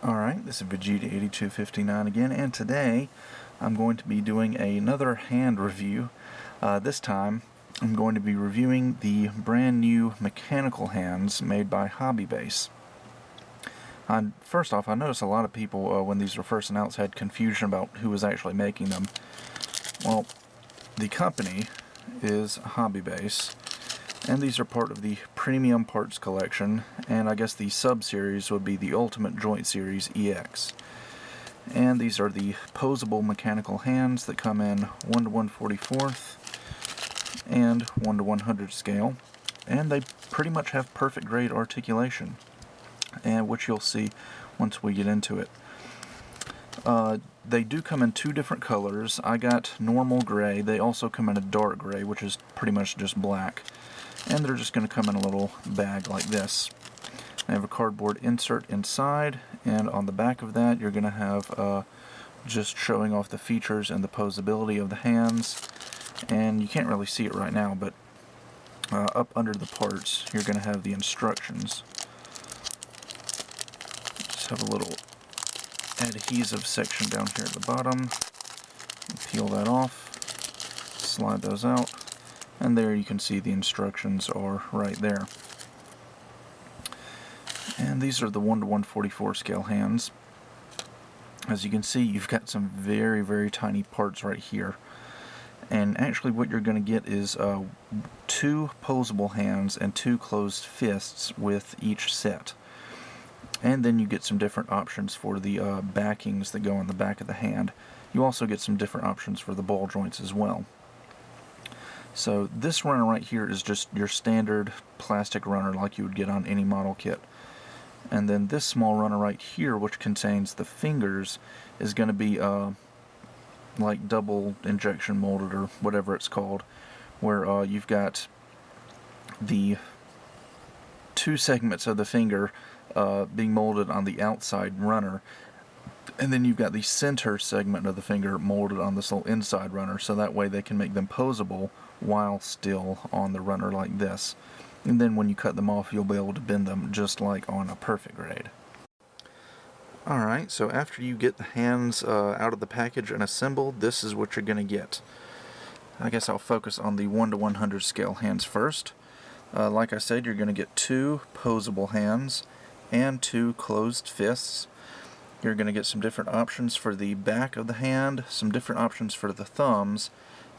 Alright, this is Vegeta8259 again, and today I'm going to be doing another hand review. This time I'm going to be reviewing the brand new mechanical hands made by Hobby Base. First off, I noticed a lot of people when these were first announced had confusion about who was actually making them. Well, the company is Hobby Base, and these are part of the Premium Parts Collection, and I guess the sub-series would be the Ultimate Joint Series EX. And these are the posable mechanical hands that come in 1 to 1/44 and 1 to 100 scale, and they pretty much have perfect grade articulation, and which you'll see once we get into it. They do come in two different colors. I got normal gray. They also come in a dark gray, which is pretty much just black. And they're just going to come in a little bag like this. I have a cardboard insert inside, and on the back of that you're going to have just showing off the features and the posability of the hands. And you can't really see it right now, but up under the parts you're going to have the instructions. Just have a little adhesive section down here at the bottom. Peel that off, slide those out, and there you can see the instructions are right there. And these are the 1 to 1/44 scale hands. As you can see, you've got some very, very tiny parts right here. And actually what you're going to get is 2 posable hands and 2 closed fists with each set. And then you get some different options for the backings that go on the back of the hand. You also get some different options for the ball joints as well. So this runner right here is just your standard plastic runner like you would get on any model kit. And then this small runner right here, which contains the fingers, is going to be like double injection molded or whatever it's called, where you've got the 2 segments of the finger being molded on the outside runner, and then you've got the center segment of the finger molded on this little inside runner, so that way they can make them posable while still on the runner like this. And then when you cut them off, you'll be able to bend them just like on a perfect grade. Alright, so after you get the hands out of the package and assembled, this is what you're going to get. I guess I'll focus on the 1 to 100 scale hands first. Like I said, you're going to get 2 posable hands and 2 closed fists. You're going to get some different options for the back of the hand, some different options for the thumbs,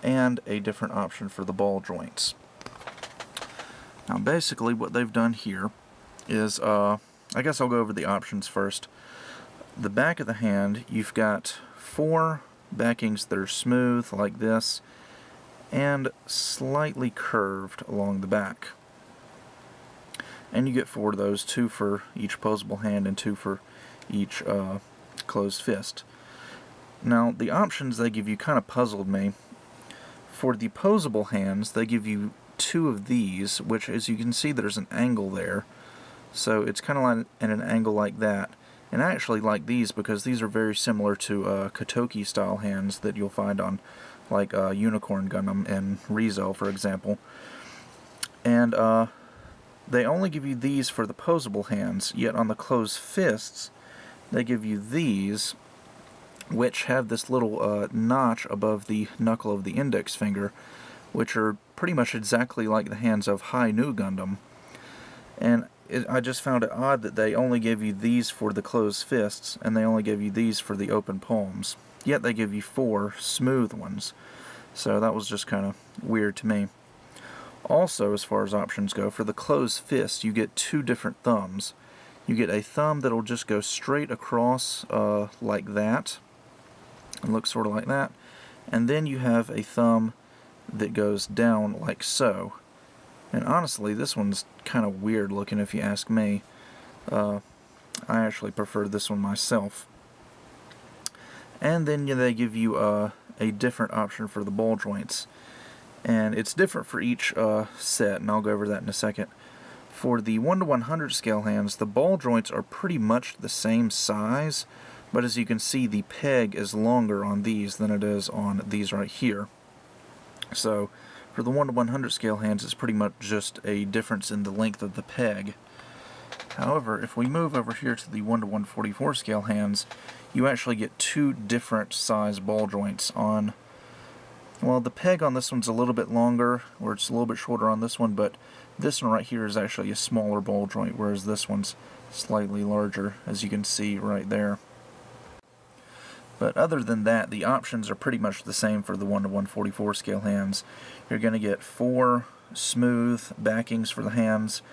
and a different option for the ball joints. Now basically what they've done here is, I guess I'll go over the options first. The back of the hand, you've got 4 backings that are smooth like this and slightly curved along the back. And you get 4 of those, 2 for each posable hand and 2 for each closed fist. Now the options they give you kind of puzzled me. For the posable hands, they give you 2 of these, which, as you can see, there's an angle there. So it's kind of like at an angle like that. And I actually like these because these are very similar to Kotoki style hands that you'll find on like Unicorn Gundam and Rizzo, for example. And they only give you these for the posable hands, yet on the closed fists they give you these, which have this little notch above the knuckle of the index finger, which are pretty much exactly like the hands of High New Gundam. And I just found it odd that they only gave you these for the closed fists, and they only gave you these for the open palms. Yet they give you 4 smooth ones. So that was just kind of weird to me. Also, as far as options go, for the closed fist, you get 2 different thumbs. You get a thumb that'll just go straight across like that, and looks sort of like that. And then you have a thumb that goes down like so. And honestly, this one's kind of weird looking if you ask me. I actually prefer this one myself. And then they give you a different option for the ball joints. And it's different for each set, and I'll go over that in a second. For the 1 to 100 scale hands, the ball joints are pretty much the same size, but as you can see, the peg is longer on these than it is on these right here. So for the 1 to 100 scale hands, it's pretty much just a difference in the length of the peg. However, if we move over here to the 1:144 scale hands, you actually get two different size ball joints on. Well, the peg on this one's a little bit longer, or it's a little bit shorter on this one, but this one right here is actually a smaller ball joint, whereas this one's slightly larger, as you can see right there. But other than that, the options are pretty much the same for the 1:144 scale hands. You're going to get 4 smooth backings for the hands.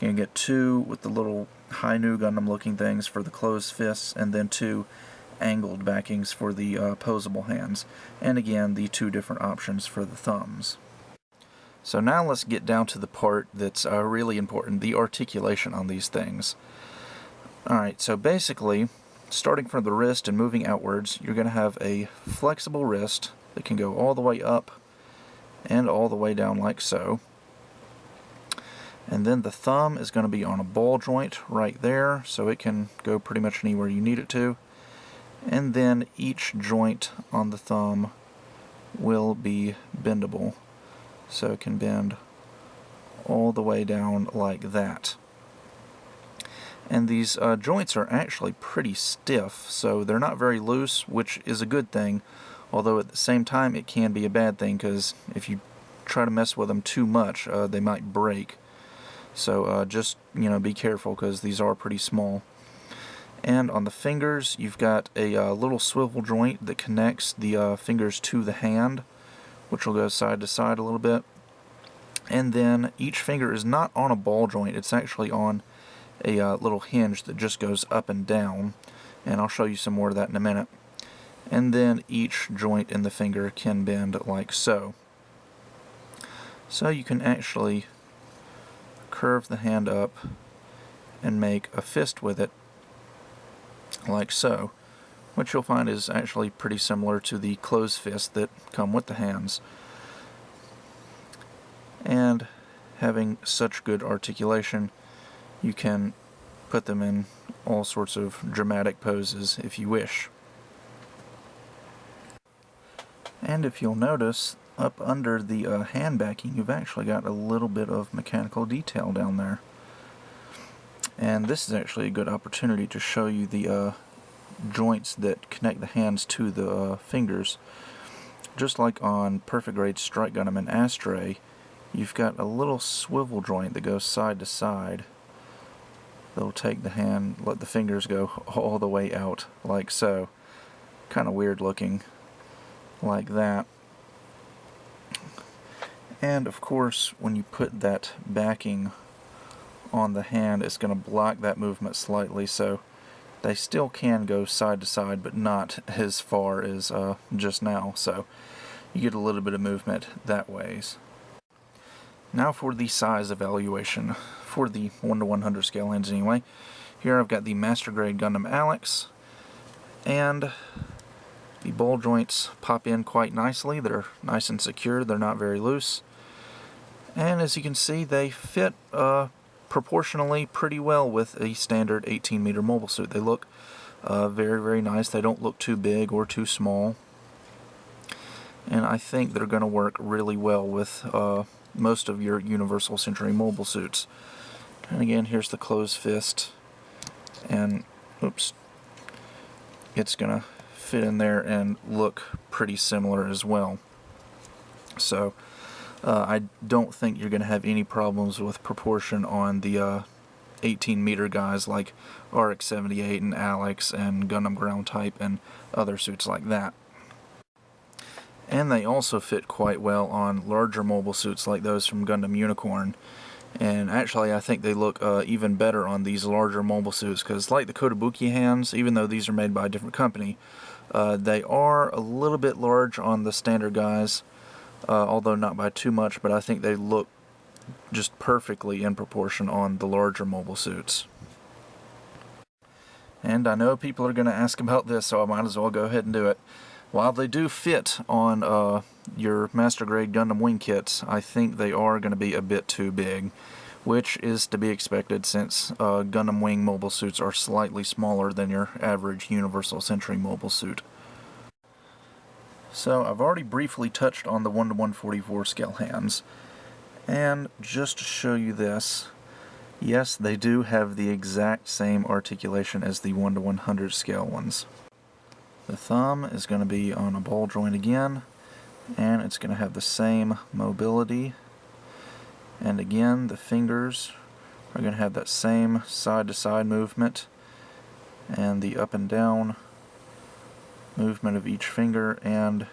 You're going to get 2 with the little high new Gundam looking things for the closed fists, and then 2 angled backings for the posable hands. And again, the 2 different options for the thumbs. So now let's get down to the part that's really important, the articulation on these things. Alright, so basically, starting from the wrist and moving outwards, you're going to have a flexible wrist that can go all the way up and all the way down like so. And then the thumb is going to be on a ball joint right there, so it can go pretty much anywhere you need it to. And then each joint on the thumb will be bendable, so it can bend all the way down like that. And these joints are actually pretty stiff, so they're not very loose, which is a good thing, although at the same time it can be a bad thing, because if you try to mess with them too much, they might break. So just, be careful, because these are pretty small. And on the fingers, you've got a little swivel joint that connects the fingers to the hand, which will go side to side a little bit. And then each finger is not on a ball joint, it's actually on a little hinge that just goes up and down, and I'll show you some more of that in a minute. And then each joint in the finger can bend like so. So you can actually curve the hand up and make a fist with it like so, which you'll find is actually pretty similar to the closed fists that come with the hands. And having such good articulation, you can put them in all sorts of dramatic poses if you wish. And if you'll notice, up under the hand backing, you've actually got a little bit of mechanical detail down there. And this is actually a good opportunity to show you the joints that connect the hands to the fingers. Just like on Perfect Grade Strike Gundam and Astray, you've got a little swivel joint that goes side to side. They'll take the hand, let the fingers go all the way out like so. Kind of weird looking, like that. And of course, when you put that backing on the hand, it's going to block that movement slightly, so they still can go side to side, but not as far as just now, so you get a little bit of movement that ways. Now for the size evaluation, for the 1:100 scale hands anyway. Here I've got the Master Grade Gundam Alex, and the ball joints pop in quite nicely. They're nice and secure, they're not very loose. And as you can see, they fit proportionally pretty well with a standard 18-meter mobile suit. They look very, very nice. They don't look too big or too small. And I think they're going to work really well with most of your Universal Century mobile suits. And again, here's the closed fist. And, oops, it's going to fit in there and look pretty similar as well. So, I don't think you're going to have any problems with proportion on the 18-meter guys like RX-78 and Alex and Gundam Ground Type and other suits like that. And they also fit quite well on larger mobile suits like those from Gundam Unicorn. And actually, I think they look even better on these larger mobile suits, because like the Kotobuki hands, even though these are made by a different company, they are a little bit large on the standard guys. Although not by too much, but I think they look just perfectly in proportion on the larger mobile suits. And I know people are going to ask about this, so I might as well go ahead and do it. While they do fit on your Master Grade Gundam wing kits, I think they are going to be a bit too big, which is to be expected since Gundam wing mobile suits are slightly smaller than your average Universal Century mobile suit. So I've already briefly touched on the 1:144 scale hands, and just to show you this, Yes, they do have the exact same articulation as the 1 to 100 scale ones. The thumb is going to be on a ball joint again, and it's going to have the same mobility. And again, the fingers are going to have that same side-to-side movement, and the up and down movement of each finger, and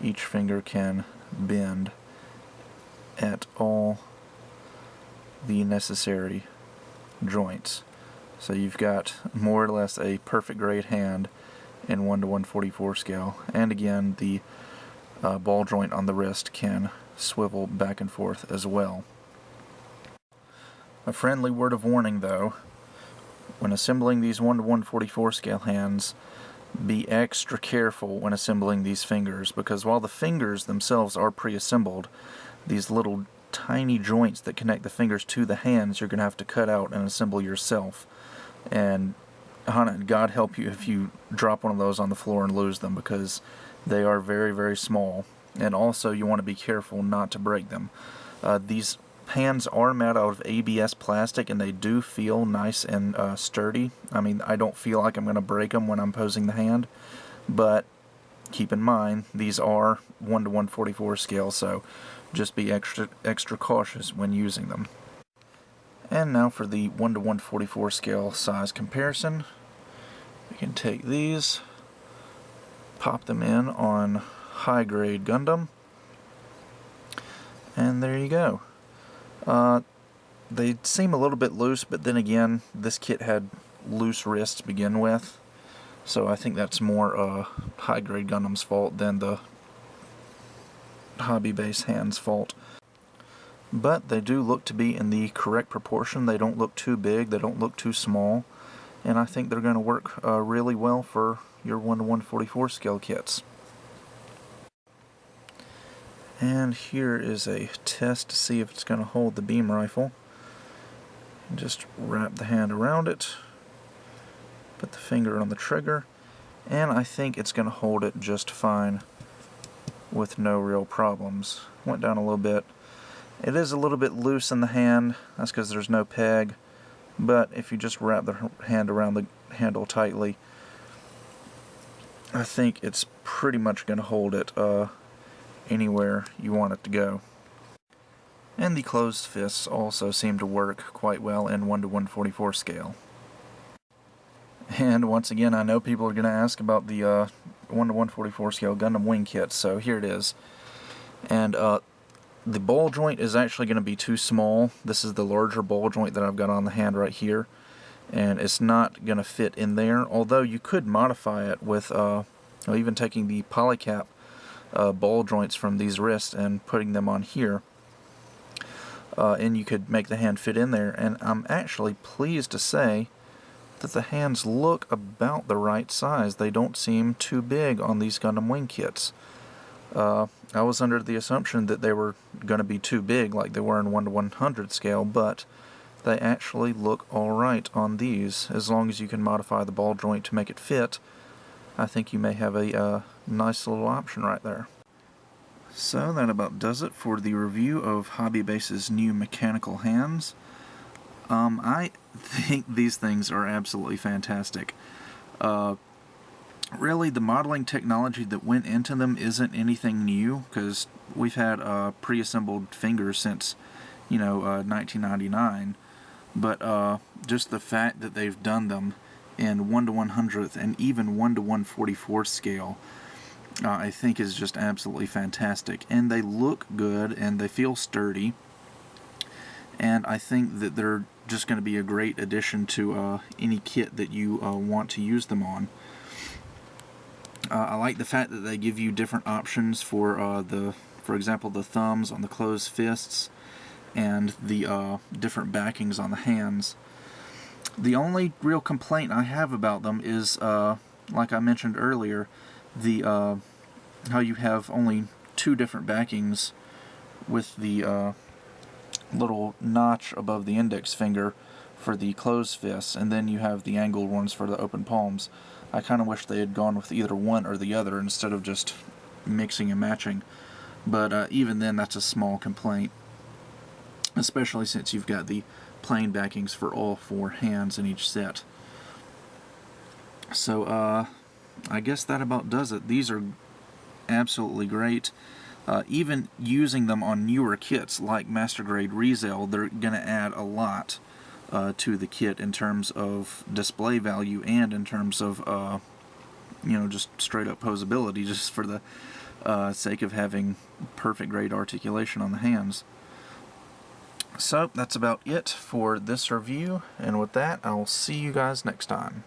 each finger can bend at all the necessary joints. So you've got more or less a perfect grade hand in 1 to 144 scale. And again, the ball joint on the wrist can swivel back and forth as well. A friendly word of warning though, when assembling these 1 to 144 scale hands, be extra careful when assembling these fingers, because while the fingers themselves are pre-assembled, these little tiny joints that connect the fingers to the hands you're going to have to cut out and assemble yourself. And God help you if you drop one of those on the floor and lose them, because they are very, very small. And also you want to be careful not to break them. These hands are made out of ABS plastic, and they do feel nice and sturdy. I mean, I don't feel like I'm going to break them when I'm posing the hand, but keep in mind these are 1 to 144 scale, so just be extra cautious when using them. And now for the 1 to 144 scale size comparison. We can take these, pop them in on high grade Gundam, and there you go. They seem a little bit loose, but then again, this kit had loose wrists to begin with, so I think that's more high grade Gundam's fault than the hobby base hand's fault. But they do look to be in the correct proportion. They don't look too big, they don't look too small, and I think they're going to work really well for your 1 to 144 scale kits. And here is a test to see if it's going to hold the beam rifle. Just wrap the hand around it, put the finger on the trigger, and I think it's going to hold it just fine with no real problems. Went down a little bit. It is a little bit loose in the hand, that's because there's no peg, but if you just wrap the hand around the handle tightly, I think it's pretty much going to hold it anywhere you want it to go. And the closed fists also seem to work quite well in 1 to 144 scale. And once again, I know people are going to ask about the 1 to 144 scale Gundam wing kits, so here it is. And the ball joint is actually going to be too small. This is the larger ball joint that I've got on the hand right here, and it's not going to fit in there, although you could modify it with even taking the polycap ball joints from these wrists and putting them on here, and you could make the hand fit in there. And I'm actually pleased to say that the hands look about the right size. They don't seem too big on these Gundam wing kits. I was under the assumption that they were going to be too big like they were in 1 to 100 scale, but they actually look alright on these. As long as you can modify the ball joint to make it fit, I think you may have a nice little option right there. So that about does it for the review of Hobby Base's new mechanical hands. I think these things are absolutely fantastic. Really, the modeling technology that went into them isn't anything new, because we've had pre-assembled fingers since, 1999. But just the fact that they've done them in 1 to 100th and even 1 to 144 scale, I think is just absolutely fantastic. And they look good, and they feel sturdy. And I think that they're just going to be a great addition to any kit that you want to use them on. I like the fact that they give you different options for for example, the thumbs on the closed fists and the different backings on the hands. The only real complaint I have about them is, like I mentioned earlier, the how you have only 2 different backings with the little notch above the index finger for the closed fists, and then you have the angled ones for the open palms. I kind of wish they had gone with either one or the other instead of just mixing and matching. But even then, that's a small complaint, especially since you've got the plain backings for all 4 hands in each set. So I guess that about does it. These are absolutely great. Even using them on newer kits like Master Grade Resale, they're going to add a lot to the kit in terms of display value and in terms of you know, just straight up posability, just for the sake of having perfect grade articulation on the hands. So that's about it for this review, and with that, I'll see you guys next time.